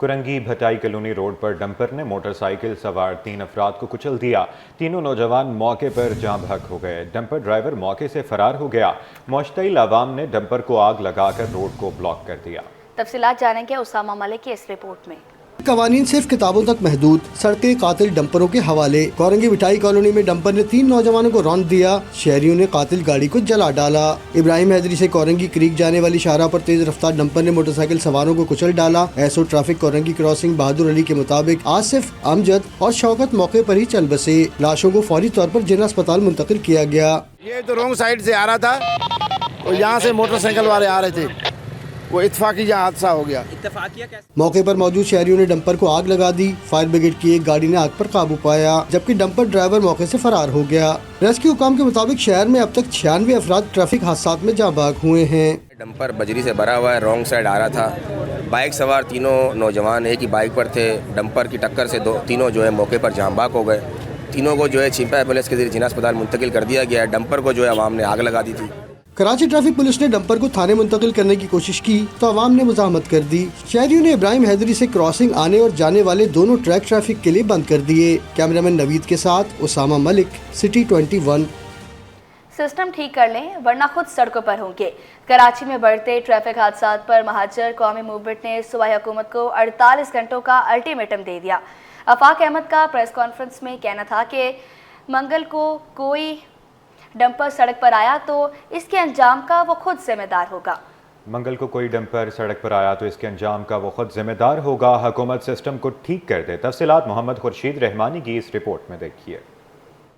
Korangi Bhittai colony road پر dumper نے motor cycle سوار 3 افراد کو کچل دیا۔ تینوں نوجوان موقع پر جاں بحق ہو گئے۔ ڈمپر ڈرائیور موقع سے فرار ہو گیا۔ مشتعل عوام نے ڈمپر کو آگ لگا کر روڈ کو بلاک کر دیا۔ تفصیلات جانیں گے اسامہ ملک کی اس رپورٹ میں۔ قوانین صرف کتابوں تک محدود، سڑکیں قاتل ڈمپروں کے حوالے۔ کورنگی بھٹائی کالونی میں ڈمپر نے 3 نوجوانوں کو رونت دیا، شہریوں نے قاتل گاڑی کو جلا ڈالا۔ ابراہیم حیدری سے کورنگی کریک جانے والی شاہراہ پر تیز رفتار ڈمپر نے موٹر سائیکل سواروں کو کچل ڈالا۔ ایسو ٹریفک کورنگی کراسنگ بہادر علی کے مطابق آصف، امجد اور شوکت موقع پر ہی چل بسے۔ لاشوں کو فوری طور پر جنہ اسپتال منتقل کیا گیا۔ یہ تو رونگ سائیڈ سے آ رہا تھا اور یہاں سے موٹر سائیکل والے آ رہے تھے، وہ اتفاقی جہاں حادثہ ہو گیا۔ موقع پر موجود شہریوں نے ڈمپر کو آگ لگا دی۔ فائر بریگیڈ کی ایک گاڑی نے آگ پر قابو پایا، جبکہ ڈمپر ڈرائیور موقع سے فرار ہو گیا۔ ریسکیو حکام کے مطابق شہر میں اب تک 96 افراد ٹریفک حادثات میں جاں بحق ہوئے ہیں۔ ڈمپر بجری سے بھرا ہوا ہے، رانگ سائڈ آ رہا تھا۔ بائک سوار تینوں نوجوان ایک ہی بائک پر تھے۔ ڈمپر کی ٹکر سے تینوں جو ہے موقع پر جاں بحق ہو گئے۔ تینوں کو جو ہے چھیمپا ایمبولینس کے ذریعے جنہ اسپتال منتقل کر دیا گیا ہے۔ ڈمپر کو جو ہے عوام نے آگ لگا دی تھی۔ کراچی ٹریفک پولیس نے ڈمپر کو تھانے منتقل کرنے کی کوشش کی تو عوام نے مزاحمت کر دی۔ شہریوں نے ابراہیم حیدری سے کراسنگ آنے اور جانے والے دونوں ٹریک ٹریفک کے لیے بند کر دیے۔ کیمرامین نوید کے ساتھ اسامہ ملک، سٹی 21۔ سسٹم ٹھیک کر لیں ورنہ خود سڑکوں پر ہوں گے۔ کراچی میں بڑھتے ٹریفک حادثات پر مہاجر قومی موومنٹ نے صوبائی حکومت کو 48 گھنٹوں کا الٹیمیٹم دے دیا۔ آفاق احمد کا پریس کانفرنس میں کہنا تھا کہ منگل کو کوئی ڈمپر سڑک پر آیا تو اس کے انجام کا وہ خود ذمہ دار ہوگا۔ منگل کو کوئی ڈمپر سڑک پر آیا تو اس کے انجام کا وہ خود ذمہ دار ہوگا۔ حکومت سسٹم کو ٹھیک کر دے۔ تفصیلات محمد خورشید رحمانی کی اس رپورٹ میں دیکھیے۔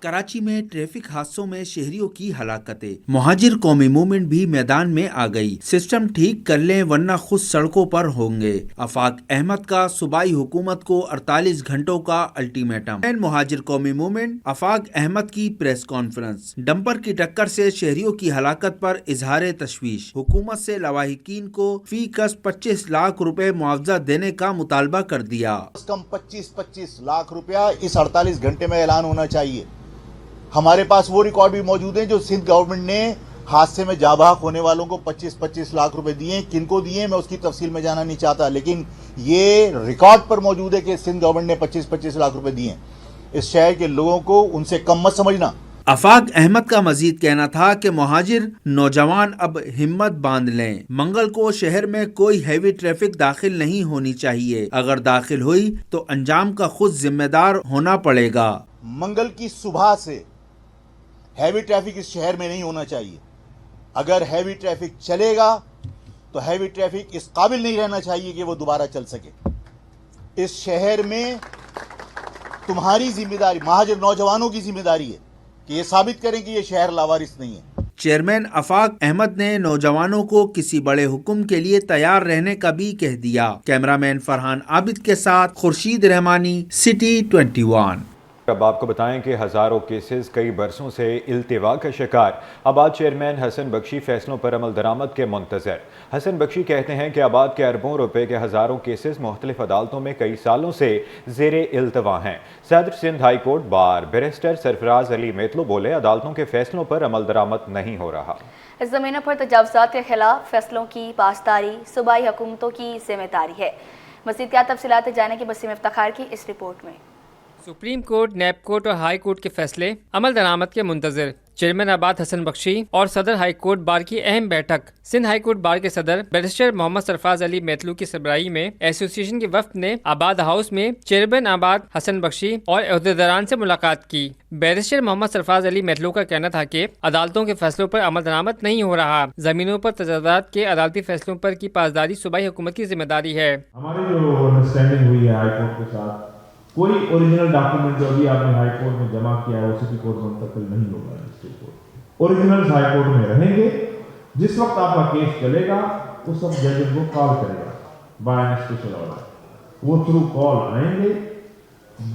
کراچی میں ٹریفک حادثوں میں شہریوں کی ہلاکتیں، مہاجر قومی موومنٹ بھی میدان میں آ گئی۔ سسٹم ٹھیک کر لیں ورنہ خود سڑکوں پر ہوں گے۔ آفاق احمد کا صوبائی حکومت کو 48 گھنٹوں کا الٹیمیٹم۔ مہاجر قومی موومنٹ آفاق احمد کی پریس کانفرنس۔ ڈمپر کی ٹکر سے شہریوں کی ہلاکت پر اظہار تشویش۔ حکومت سے لواحقین کو فی کس 25 لاکھ روپے معاوضہ دینے کا مطالبہ کر دیا۔ کم 25 لاکھ روپیہ اس 48 گھنٹے میں اعلان ہونا چاہیے۔ ہمارے پاس وہ ریکارڈ بھی موجود ہیں جو سندھ گورنمنٹ نے حادثے میں جاں بحق ہونے والوں کو 25 لاکھ روپے دیے۔ کن کو دیے میں اس کی تفصیل میں جانا نہیں چاہتا، لیکن یہ ریکارڈ پر موجود ہے کہ سندھ گورنمنٹ نے 25 لاکھ روپے دیے۔ اس شہر کے لوگوں کو ان سے کم مت سمجھنا۔ آفاق احمد کا مزید کہنا تھا کہ مہاجر نوجوان اب ہمت باندھ لیں۔ منگل کو شہر میں کوئی ہیوی ٹریفک داخل نہیں ہونی چاہیے۔ اگر داخل ہوئی تو انجام کا خود ذمہ دار ہونا پڑے گا۔ منگل کی صبح سے ہیوی ٹریفک اس شہر میں نہیں ہونا چاہیے۔ اگر ہیوی ٹریفک چلے گا تو ہیوی ٹریفک اس قابل نہیں رہنا چاہیے کہ وہ دوبارہ چل سکے۔ اس شہر میں تمہاری ذمہ داری، مہاجر نوجوانوں کی ذمہ داری ہے کہ یہ ثابت کریں کہ یہ شہر لاوارث نہیں ہے۔ چیئرمین آفاق احمد نے نوجوانوں کو کسی بڑے حکم کے لیے تیار رہنے کا بھی کہہ دیا۔ کیمرامین فرحان عابد کے ساتھ خورشید رحمانی، سٹی 21۔ اب آپ کو بتائیں کہ ہزاروں کیسز کئی برسوں سے التوا کا شکار۔ آباد چیئرمین حسن بخشی فیصلوں پر عمل درآمد کے منتظر۔ حسن بخشی کہتے ہیں کہ آباد کے اربوں روپے کے ہزاروں کیسز مختلف عدالتوں میں کئی سالوں سے زیر التوا ہیں۔ صدر Sindh high court bar barrister Sarfraz Ali Metlo بولے عدالتوں کے فیصلوں پر عمل درآمد نہیں ہو رہا۔ اس زمینوں پر تجاوزات کے خلاف فیصلوں کی پاسداری صوبائی حکومتوں کی ذمہ داری ہے۔ مزید کیا تفصیلات جانیں گے وسیم افتخار کی اس رپورٹ میں۔ سپریم کورٹ، نیب کورٹ اور ہائی کورٹ کے فیصلے عمل درآمد کے منتظر۔ چیئرمین آباد حسن بخشی اور صدر ہائی کورٹ بار کی اہم بیٹھک۔ سندھ ہائی کورٹ بار کے صدر بیرسٹر محمد سرفراز علی میتلو کی سربراہی میں ایسوسی ایشن کے وفد نے آباد ہاؤس میں چیئرمین آباد حسن بخشی اور عہدیداران سے ملاقات کی۔ بیرسٹر محمد سرفراز علی میتلو کا کہنا تھا کہ عدالتوں کے فیصلوں پر عمل درآمد نہیں ہو رہا۔ زمینوں پر تجاوزات کے عدالتی فیصلوں پر کی پاسداری صوبائی حکومت کی ذمہ داری ہے۔ ہماری جو انڈرسٹینڈنگ ہوئی ہے ہائی کورٹ کے ساتھ، کوئی اوریجنل ڈاکومنٹ جو ابھی آپ نے ہائی کورٹ میں جمع کیا ہے وہ سٹی کورٹ منتقل نہیں ہوگا۔ اوریجنل ہائی کورٹ میں رہیں گے۔ جس وقت آپ کا کیس چلے گا اس وقت جج کو کال کرے گا بائی این اسپیشل آرڈر، وہ تھرو کال آئیں گے۔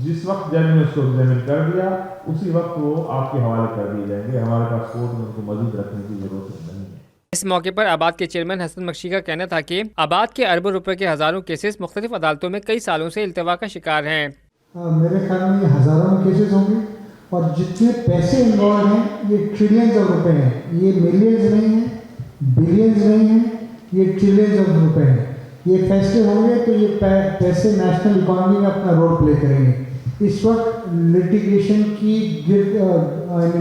جس وقت جج نے اس کو ایگزامن کر دیا اسی وقت وہ آپ کے حوالے کر دیے جائیں گے۔ ہمارے پاس کورٹ میں ان کو مزید رکھنے کی ضرورت نہیں ہے۔ اس موقع پر آباد کے چیئرمین حسن بخشی کا کہنا تھا کہ آباد کے اربوں روپے کے ہزاروں کیسز مختلف عدالتوں میں کئی سالوں سے التوا کا شکار ہیں۔ میرے خیال میں یہ ہزاروں میں کیسز ہوں گے اور جتنے پیسے انوالو ہیں یہ ٹریلینز آف روپے ہیں۔ یہ ملینز نہیں ہیں، بلینز نہیں ہیں، یہ ٹریلینز آف روپے ہیں۔ ये फैसले होंगे तो ये पैसे नेशनल इकोनॉमी में अपना रोल प्ले करेंगे। इस वक्त लिटिगेशन की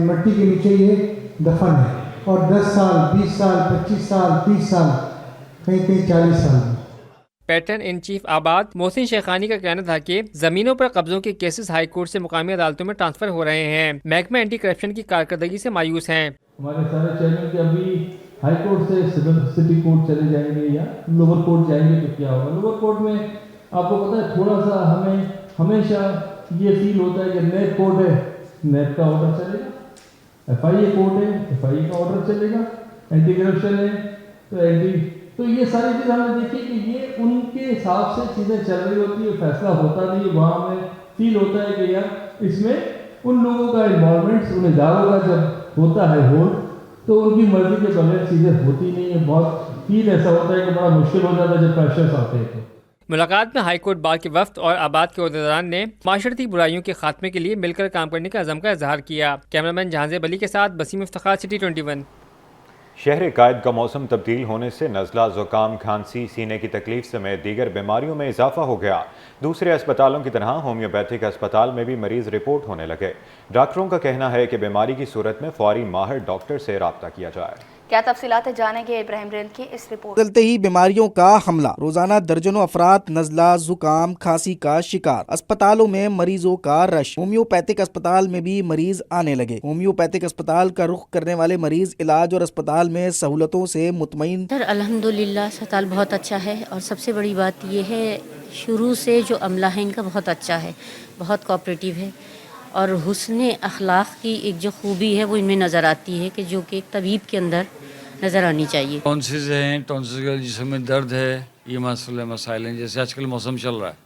मट्टी के नीचे ये दफन है और 10 साल, 20 साल, 25 साल, 30 साल, कहीं 40 साल। पैटर्न इन चीफ आबाद मोहसिन शेखानी का कहना था कि जमीनों पर कब्जों के केसेस हाई कोर्ट से मुकामी अदालतों में ट्रांसफर हो रहे हैं। महकमा एंटी करप्शन की कारकर्दगी से मायूस हैं। हमारे सारे चेयरमैन के अभी हाई कोर्ट से सिटी कोर्ट चले जाएंगे या लोअर कोर्ट जाएंगे तो क्या होगा। लोअर कोर्ट में आपको पता है थोड़ा सा हमें हमेशा ये फील होता है कि नैब कोर्ट है, नैब का ऑर्डर चलेगा, FIA कोर्ट है, FIA का ऑर्डर चलेगा, एंटी करप्शन है तो ये सारी चीज़ हमने देखी कि ये उनके हिसाब से चीज़ें चल रही होती है, फैसला होता नहीं। वहाँ हमें फील होता है कि यार इसमें उन लोगों का इन्वॉल्वमेंट, उन इदारों का जब होता है होल्ड तो उनकी मर्जी के बगैर चीज़ें होती नहीं है। बहुत फील ऐसा होता है कि बड़ा मुश्किल हो जाता है जब प्रेशर्स आते हैं। मुलाकात में हाई कोर्ट बार के वफ्द और आबाद के अहदेदारान ने माशरती बुराइयों के खात्मे के लिए मिलकर काम करने का अज़म का इजहार किया। कैमरामैन जहांज़ेब अली के साथ बसीम इफ्तिखार, सिटी 21। शहर कायद का मौसम तब्दील होने से नज़ला, ज़ुकाम, खांसी, सीने की तकलीफ समेत दीगर बीमारियों में इजाफा हो गया। दूसरे अस्पतालों की तरह होम्योपैथिक अस्पताल में भी मरीज रिपोर्ट होने लगे। डॉक्टरों का कहना है कि बीमारी की सूरत में फौरी माहिर डॉक्टर से रब्ता किया जाए। क्या तफसीलात जानेंगे इब्राहिम रिंद की इस रिपोर्ट। बदलते ही बीमारियों का हमला, रोजाना दर्जनों अफराद नज़ला, जुकाम, खांसी का शिकार। अस्पतालों में मरीजों का रश। होम्योपैथिक अस्पताल में भी मरीज आने लगे। होम्योपैथिक अस्पताल का रुख करने वाले मरीज इलाज और अस्पताल में सहूलतों से मुतमईन। सर अल्हम्दुलिल्लाह अस्पताल बहुत अच्छा है और सबसे बड़ी बात ये है शुरू से जो अमला है इनका बहुत अच्छा है, बहुत कोऑपरेटिव है और हुस्न अखलाक की एक जो खूबी है वो इनमें नज़र आती है कि जो कि एक तबीब के अंदर नज़र आनी चाहिए। टॉन्सिस हैं, टॉन्सिस का जिसमें दर्द है, ये मसाइल हैं जैसे आजकल मौसम चल रहा है।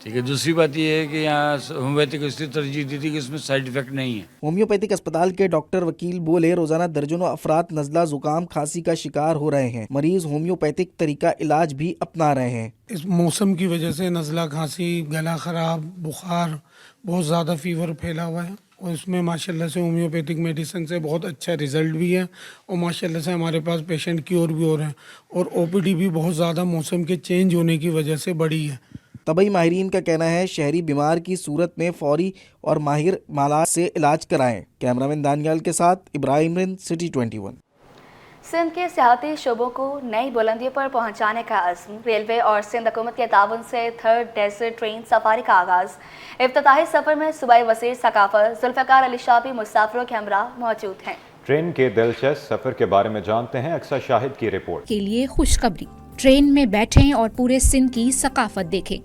ठीक है, दूसरी बात ये है कि यहाँ होम्योपैथिक को इसलिए तरजीह दी थी कि इसमें साइड इफेक्ट नहीं है। होम्योपैथिक अस्पताल के डॉक्टर वकील बोले, रोजाना दर्जनों अफराद नज़ला, जुकाम, खांसी का शिकार हो रहे हैं। मरीज होम्योपैथिक तरीका इलाज भी अपना रहे हैं। इस मौसम की वजह से नज़ला, खांसी, गला ख़राब, बुखार, बहुत ज़्यादा फीवर फैला हुआ है और इसमें माशाल्लाह से होम्योपैथिक मेडिसिन से बहुत अच्छा रिज़ल्ट भी है और माशाल्लाह से हमारे पास पेशेंट क्योर भी हो रहे हैं और OPD भी बहुत ज़्यादा मौसम के चेंज होने की वजह से बढ़ी है। तबई माहिरीन का कहना है शहरी बीमार की सूरत में फौरी और माहिर मालात से इलाज कराएं। कैमरामैन दानियाल के साथ इब्राहिम रिंद, सिटी 21। सिंध के सियाहती शोबों को नई बुलंदियों पर पहुंचाने का अज़्म। रेलवे और सिंध हुकूमत के ताउन से थर्ड डेजर्ट ट्रेन सफारी का आगाज़। इफ्तिताही सफ़र में सूबाई वज़ीर सकाफत जुल्फ़िकार अली शाह भी मुसाफिरों के हमरा मौजूद हैं। ट्रेन के दिलचस्प सफ़र के बारे में जानते हैं अक्सर शाहिद की रिपोर्ट। के लिए खुशखबरी, ट्रेन में बैठें और पूरे सिंध की सकाफत देखें।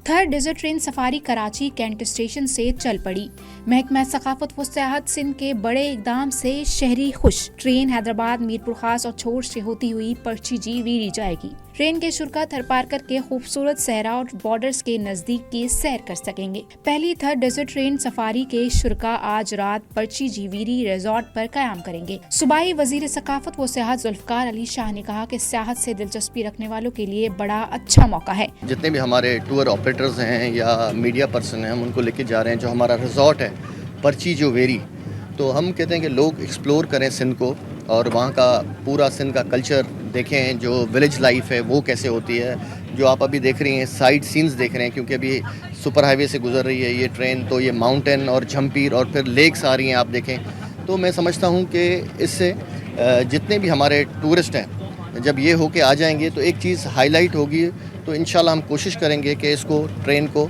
Thar desert train safari Karachi cantt station से चल पड़ी। महकमा सकाफत व सियाहत सिंध के बड़े इकदाम से शहरी खुश। ट्रेन हैदराबाद, मीरपुर खास और छोड़ से होती हुई पर्ची जी वीरी जाएगी। ट्रेन के शुरा थरपारकर के खूबसूरत सहरा और बॉर्डर्स के नजदीक की सैर कर सकेंगे। पहली थर्ड डेजर्ट ट्रेन सफारी के शुरा आज रात पर्ची जी वीरी रिजॉर्ट पर कयाम करेंगे। सूबाई वजीर सकाफत व सियाहत जुल्फ़िकार अली शाह ने कहा कि सियाहत से दिलचस्पी रखने वालों के लिए बड़ा अच्छा मौका है। जितने भी हमारे टूर ऑपरेटर्स हैं या मीडिया पर्सन हैं हम उनको लेके जा रहे हैं। जो हमारा रिजॉर्ट है पर्ची जो वेरी, तो हम कहते हैं कि लोग एक्सप्लोर करें सिंध को और वहाँ का पूरा सिंध का कल्चर देखें, जो विलेज लाइफ है वो कैसे होती है। जो आप अभी देख रही हैं साइड सीन्स देख रहे हैं क्योंकि अभी सुपर हाईवे से गुजर रही है ये ट्रेन, तो ये माउंटेन और झम्पीर और फिर लेक्स आ रही हैं आप देखें। तो मैं समझता हूँ कि इससे जितने भी हमारे टूरिस्ट हैं जब ये होके आ जाएंगे तो एक चीज़ हाईलाइट होगी। तो इंशाल्लाह हम कोशिश करेंगे कि इसको ट्रेन को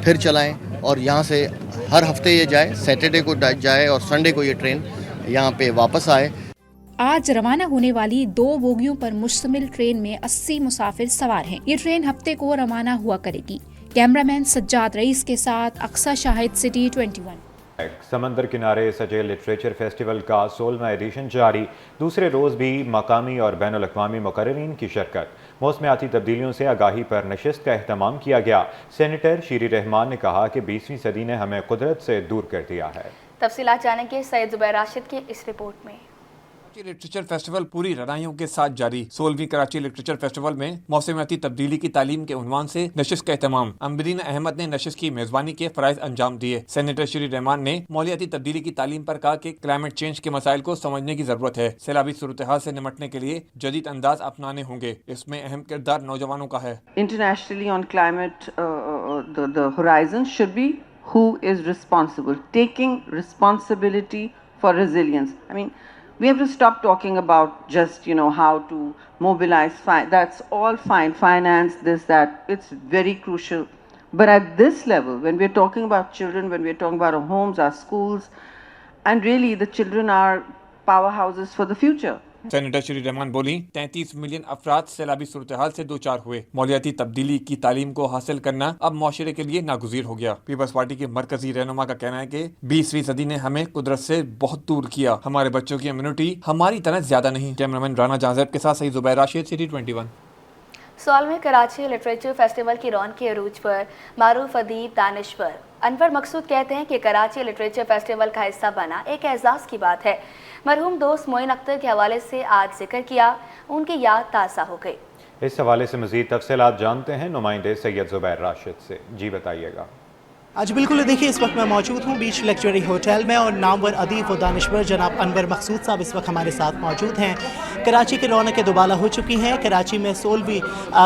फिर चलाएं और यहाँ से हर हफ्ते ये जाए, सैटरडे को जाए और संडे को ये ट्रेन यहाँ पे वापस आए। आज रवाना होने वाली 2 बोगियों पर मुश्तमिल ट्रेन में 80 मुसाफिर सवार हैं। ये ट्रेन हफ्ते को रवाना हुआ करेगी। कैमरामैन सज्जाद रईस के साथ अक्सा शाहिद, सिटी 21। समंदर किनारे सजे लिटरेचर फेस्टिवल का 16वां एडिशन जारी। दूसरे रोज़ भी मकामी और बैनुल अक़वामी मुक़र्ररीन की शिरकत। मौसमियाती तब्दीलियों से आगाही पर नशिस्त का अहतमाम किया गया। सेनेटर शीरी रहमान ने कहा कि 20वीं सदी ने हमें कुदरत से दूर कर दिया है। तफसीलात जानेंगे सैयद ज़ुबैर राशिद की इस रिपोर्ट में। कराची लिटरेचर फेस्टिवल पूरी रनाइयों के साथ जारी। 16वीं कराची लिटरेचर फेस्टिवल में मौसमियाती तब्दीली की तालीम के उन्वान से नशिस्त का एहतमाम। अम्बरीन अहमद ने नशिस्त की मेजबानी के फराइज अंजाम दिए। सेनेटर श्री रहमान ने मौलियाती तब्दीली की तालीम पर कहा कि क्लाइमेट चेंज के मसाइल को समझने की जरूरत है। सैलाबी सूरत हाल से निमटने के लिए जदीद अंदाज अपनाने होंगे। इसमें अहम किरदार नौजवानों का है। Internationally on climate, the horizon should be who is responsible, taking responsibility for resilience. I mean, we have to stop talking about just, how to mobilize, that's all fine, finance, this, that, it's very crucial. But at this level, when we're talking about children, when we're talking about our homes, our schools, and really the children are powerhouses for the future. Senator Shri Rahman बोली, 33 million अफराद सैलाबी सूरत हाल से दो चार हुए। मौलियाती तब्दीली की तालीम को हासिल करना अब मुआशरे के लिए नागुज़ीर हो गया। पीपल्स पार्टी के मरकजी रहनुमा का कहना है कि 20वीं सदी ने हमें कुदरत से बहुत दूर किया। हमारे बच्चों की इम्यूनिटी हमारी तरह ज्यादा नहीं। कैमरामैन राना जहाज़ैब के साथ सही जुबैर राशिद, सिटी 21। साल में कराची लिटरेचर फेस्टिवल की रौनक के अरूज पर मारूफ अदीब दानिश्वर अनवर मकसूद कहते हैं कि कराची लिटरेचर फेस्टिवल का हिस्सा बना एक एजाज़ की बात है। मरहूम दोस्त मोइन अख्तर के हवाले से आज जिक्र किया, उनकी याद ताज़ा हो गई। इस हवाले से मज़ीद तफसीलात जानते हैं नुमाइंदे सैयद जुबैर राशिद से। जी बताइएगा। आज बिल्कुल देखिए, इस वक्त मैं मौजूद हूँ बीच लेक्चरी होटल में और नामवर अदीब व दानिश्वर जनाब अनवर मकसूद साहब इस वक्त हमारे साथ मौजूद हैं। कराची की रौनकें दोबारा हो चुकी हैं। कराची में 16वीं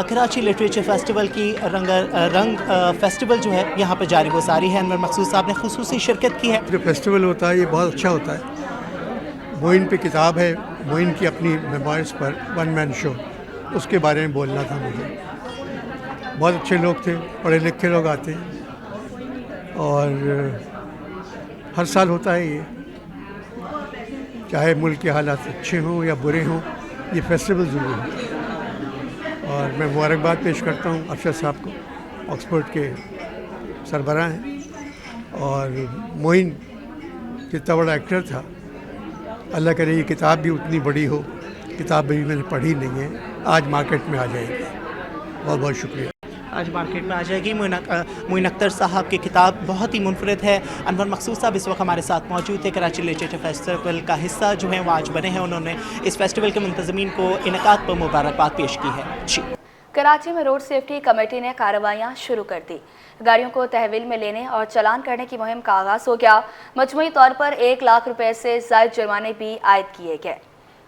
कराची लिटरेचर फेस्टिवल की रंग फेस्टिवल जो है यहाँ पर जारी गुजारी है। अनवर मकसूद साहब ने खुसूसी शिरकत की है। जो फेस्टिवल होता है ये बहुत अच्छा होता है। मोइन पे किताब है, मोइन की अपनी मेमोइर्स पर वन मैन शो, उसके बारे में बोलना था मुझे। बहुत अच्छे लोग थे, पढ़े लिखे लोग आते हैं और हर साल होता है ये, चाहे मुल्क के हालात अच्छे हों या बुरे हों, ये फेस्टिवल ज़रूर है। और मैं मुबारकबाद पेश करता हूँ अफसर साहब को, ऑक्सफोर्ड के सरबराह हैं। और मोइन कितना बड़ा एक्टर था, अल्लाह करे ये किताब भी उतनी बड़ी हो। किताब भी मैंने पढ़ी नहीं है, आज मार्केट में आ जाएगी। बहुत बहुत शुक्रिया। आज मार्केट में आ जाएगी। मोइन अख्तर साहब की किताब बहुत ही मुनफरद है। अनवर मकसूद साहब इस वक्त हमारे साथ मौजूद थे। कराची लिटरेचर फेस्टिवल का हिस्सा जो है वो आज बने हैं। उन्होंने इस फेस्टिवल के मुंतज़मीन को इनेकाद पर मुबारकबाद पेश की है। जी। कराची में रोड सेफ्टी कमेटी ने कार्रवाइयाँ शुरू कर दी। गाड़ियों को तहवील में लेने और चलान करने की मुहिम का आगाज़ हो गया। मजमूई तौर पर 1 लाख रुपए से ज़ायद जुर्माने भी आयद किए गए।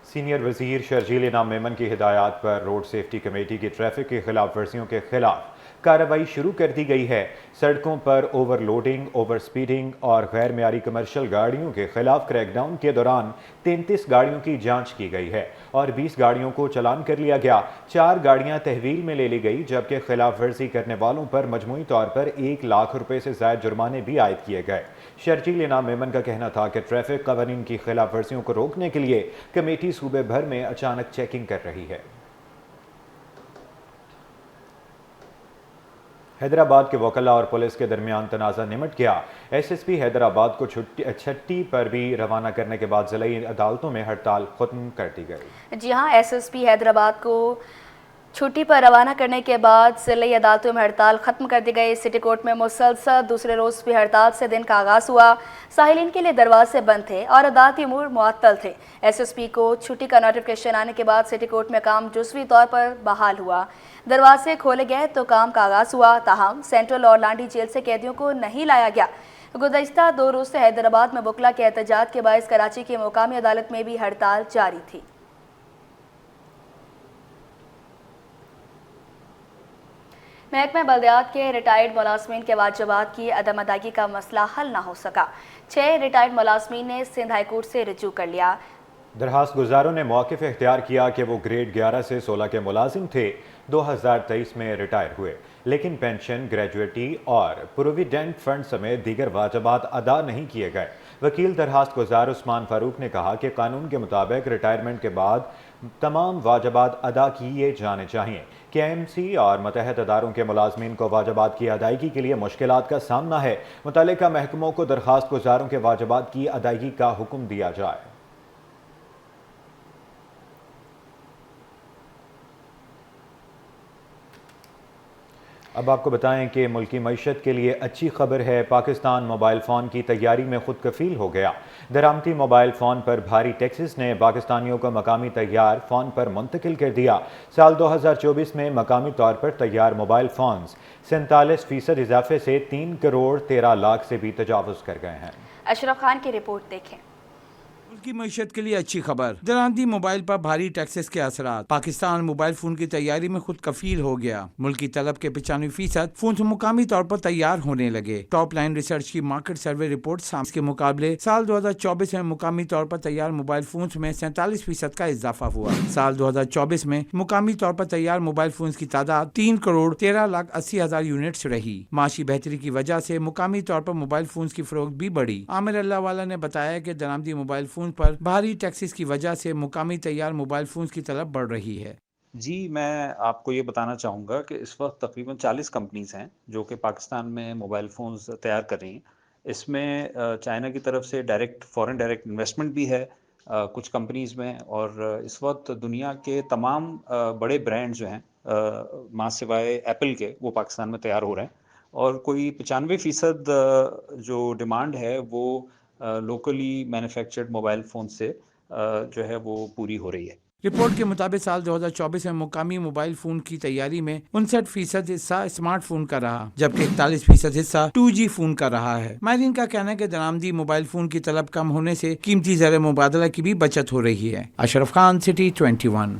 सीनियर वज़ीर शर्जील इनाम मेमन की हिदायत पर रोड सेफ्टी कमेटी की ट्रैफिक की खिलाफ वर्जियों के खिलाफ कार्रवाई शुरू कर दी गई है। सड़कों पर ओवरलोडिंग, ओवर स्पीडिंग और गैर मियारी कमर्शियल गाड़ियों के खिलाफ क्रैकडाउन के दौरान 33 गाड़ियों की जांच की गई है और 20 गाड़ियों को चालान कर लिया गया। 4 गाड़ियां तहवील में ले ली गई, जबकि खिलाफ वर्जी करने वालों पर मजमूई तौर पर 1 लाख रुपए से ज़ायद जुर्माने भी आयद किए गए। शर्जील इनाम मेमन का कहना था कि ट्रैफिक कवानीन की खिलाफ वर्जियों को रोकने के लिए कमेटी सूबे भर में अचानक चेकिंग कर रही है। हैदराबाद के वकला और पुलिस के दरमियान तनाज़ा निमट गया। SSP हैदराबाद को छुट्टी पर भी रवाना करने के बाद ज़िली अदालतों में हड़ताल खत्म कर दी गई। जी हाँ, SSP हैदराबाद को छुट्टी पर रवाना करने के बाद ज़िली अदालतों में हड़ताल खत्म कर दी गई। सिटी कोर्ट में मुसलसल दूसरे रोज़ भी हड़ताल से दिन का आगाज़ हुआ। साहिलीन के लिए दरवाजे बंद थे और अदालती अमूर मुअत्तल थे। SSP को छुट्टी का नोटिफिकेशन आने के बाद सिटी कोर्ट में काम जुज़वी तौर पर बहाल हुआ। दरवाजे खोले गए तो काम का आगाज़ हुआ। ताहम सेंट्रल और लांडी जेल से कैदियों को नहीं लाया गया। गुज़श्ता 2 रोज़ से हैदराबाद में वकला के एहतजाज के बायस कराची की मुकामी अदालत में भी हड़ताल जारी थी। महकमा बल्दियात के रिटायर्ड मुलाजमीन के वाजिबात की अदम अदायगी का मसला हल न हो सका। 6 रिटायर्ड मुलाजमीन ने सिंध हाई कोर्ट से रिजू कर लिया। दरखास्त गुजारों ने मौक़िफ़ इख्तियार किया कि वो ग्रेड 11 से 16 के मुलाजिम थे, 2023 में रिटायर हुए, लेकिन पेंशन, ग्रेजुएटी और प्रोविडेंट फंड समेत दीगर वाजिबात अदा नहीं किए गए। वकील दरखास्त गुजार उस्मान फारूक ने कहा कि कानून के मुताबिक रिटायरमेंट के बाद तमाम वाजिबात अदा किए जाने चाहिए। KMC और मतहत अदारों के मुलाजमीन को वाजिबात की अदायगी के लिए मुश्किलात का सामना है। मुतल्लिका महकमों को दरखास्त गुजारों के वाजिबात की अदायगी का हुक्म दिया जाए। اب آپ کو بتائیں کہ ملکی معیشت کے لیے اچھی خبر ہے، پاکستان موبائل فون کی تیاری میں خود کفیل ہو گیا۔ درآمدی موبائل فون پر بھاری ٹیکسز نے پاکستانیوں کو مقامی تیار فون پر منتقل کر دیا۔ سال 2024 میں مقامی طور پر تیار موبائل فونز 47% اضافے سے 3 کروڑ 13 لاکھ سے بھی تجاوز کر گئے ہیں۔ اشرف خان کی رپورٹ دیکھیں۔ ملک کی معیشت کے لیے اچھی خبر، درآمدی موبائل پر بھاری ٹیکسز کے اثرات، پاکستان موبائل فون کی تیاری میں خود کفیل ہو گیا۔ ملکی طلب کے 95% فون مقامی طور پر تیار ہونے لگے۔ ٹاپ لائن ریسرچ کی مارکیٹ سروے رپورٹ اس کے مقابلے سال 2024 میں مقامی طور پر تیار موبائل فونز میں 47% کا اضافہ ہوا۔ سال 2024 میں مقامی طور پر تیار موبائل فونز کی تعداد 3 کروڑ 13 لاکھ 80 ہزار یونٹس رہی۔ معاشی بہتری کی وجہ سے مقامی طور پر موبائل فونز کی فروخت بھی بڑھی۔ عامر اللہ والا نے بتایا کہ درآمدی موبائل فون پر بھاری ٹیکسز کی وجہ سے مقامی تیار موبائل فونز کی طلب بڑھ رہی ہے۔ جی، میں آپ کو یہ بتانا چاہوں گا کہ اس وقت تقریباً 40 کمپنیز ہیں جو کہ پاکستان میں موبائل فونز تیار کر رہی ہیں۔ اس میں چائنا کی طرف سے فورن ڈائریکٹ انویسٹمنٹ بھی ہے کچھ کمپنیز میں، اور اس وقت دنیا کے تمام بڑے برانڈ جو ہیں ماں سوائے ایپل کے وہ پاکستان میں تیار ہو رہے ہیں، اور کوئی 95% جو ڈیمانڈ ہے وہ لوکلی مینوفیکچرڈ موبائل فون سے جو ہے وہ پوری ہو رہی ہے۔ رپورٹ کے مطابق سال 2024 میں مقامی موبائل فون کی تیاری میں 59% حصہ اسمارٹ فون کا رہا، جبکہ 41% حصہ 2G فون کا رہا ہے۔ ماہرین کا کہنا ہے کہ درآمدی موبائل فون کی طلب کم ہونے سے قیمتی زر مبادلہ کی بھی بچت ہو رہی ہے۔ اشرف خان، سٹی 21۔